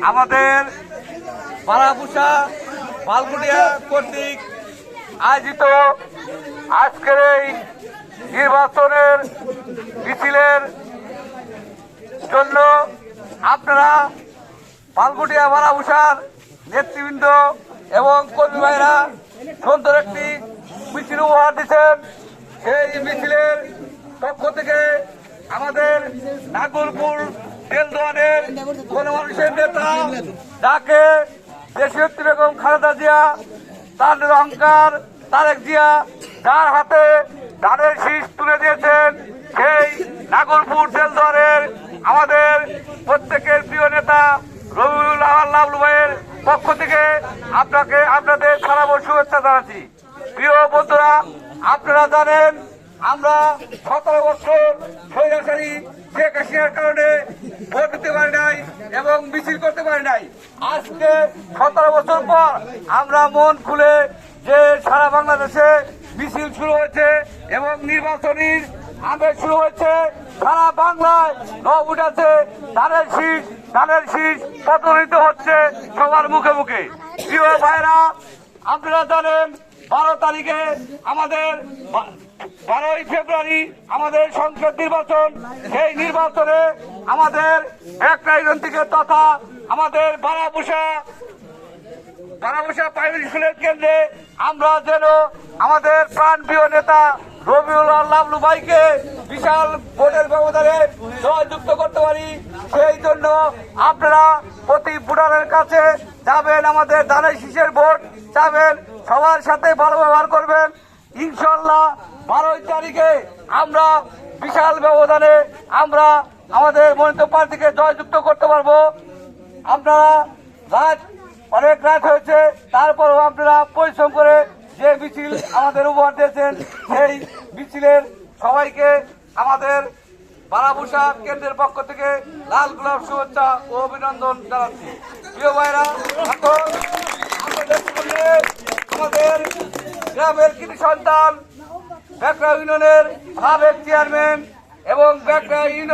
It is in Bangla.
আমাদের বারাবুসা বালকুটিয়া কর্তৃক আয়োজিত আজকের এই নির্বাচনের মিছিলের জন্য আপনারা বালকুটিয়া বারাবুসার নেতৃবৃন্দ এবং কর্মী ভাইরা সুন্দর একটি মিছিল উপহার দিচ্ছেন। সেই মিছিলের পক্ষ থেকে আমাদের নাগরপুর তেলদোয়ানের গণমানুষের নেতা যাকে দেশনেত্রী বেগম খালেদা জিয়া, তার অহংকার তারেক জিয়া যার হাতে ধানের শীষ তুলে দিয়েছেন, সেই নাগরপুর তেলদোয়ানের আমাদের প্রত্যেকের প্রিয় নেতা রবিউল আওয়াল লাবলু ভাইয়ের পক্ষ থেকে আপনাদের সারা শুভেচ্ছা জানাচ্ছি। প্রিয় বন্ধুরা, আপনারা জানেন আমরা 17 বছর স্বৈরাচারী শেখ হাসিনার কারণে ভোট দিতে পারি নাই এবং মিছিল করতে পারি নাই। আজকে 17 বছর পর আমরা মন খুলে যে সারা বাংলাদেশে মিছিল শুরু হয়েছে এবং নির্বাচনীর আবেগ শুরু হয়েছে। সারা বাংলায় নব উঠেছে, ধানের শীষ প্রতিফলিত হচ্ছে সবার মুখে মুখে। প্রিয় ভাইরা, আপনারা জানেন 12 তারিখে আমাদের 12ই ফেব্রুয়ারি আমাদের সংসদ নির্বাচন। সেই নির্বাচনে আমাদের ব্যাকরাইনটিকে তথা আমাদের বারাবুসা প্রাইমারি স্কুলের কেন্দ্রে আমরা যেন আমাদের প্রাণপ্রিয় নেতা রবিউল আওয়াল লাবলু ভাইকে বিশাল ভোটের ব্যবধানে জয়যুক্ত করতে পারি। সেই জন্য আপনারা প্রতি ভোটারের কাছে যাবেন, আমাদের ধানের শীষের ভোট চাবেন, সবার সাথে ভালো ব্যবহার করবেন। ইনশাল্লাহ 12 তারিখে আমরা বিশাল ব্যবধানে আমরা আমাদের মনোনীত প্রার্থীকে জয়যুক্ত করতে পারবো। আপনারা অনেক রাত হয়েছে, তারপরও আপনারা পরিশ্রম করে যে মিছিল আমাদের উপহার দিয়েছেন, সেই মিছিলের সবাইকে আমাদের বারাবুসা কেন্দ্রের পক্ষ থেকে লাল গোলাপ শুভেচ্ছা ও অভিনন্দন জানাচ্ছি। প্রিয় ভাইরা, এখন আমাদের গ্রামের কৃতি সন্তান ব্যাকরা ইউনিয়নের সাবেক চেয়ারম্যান এবং ব্যাকরা ইউনিয়ন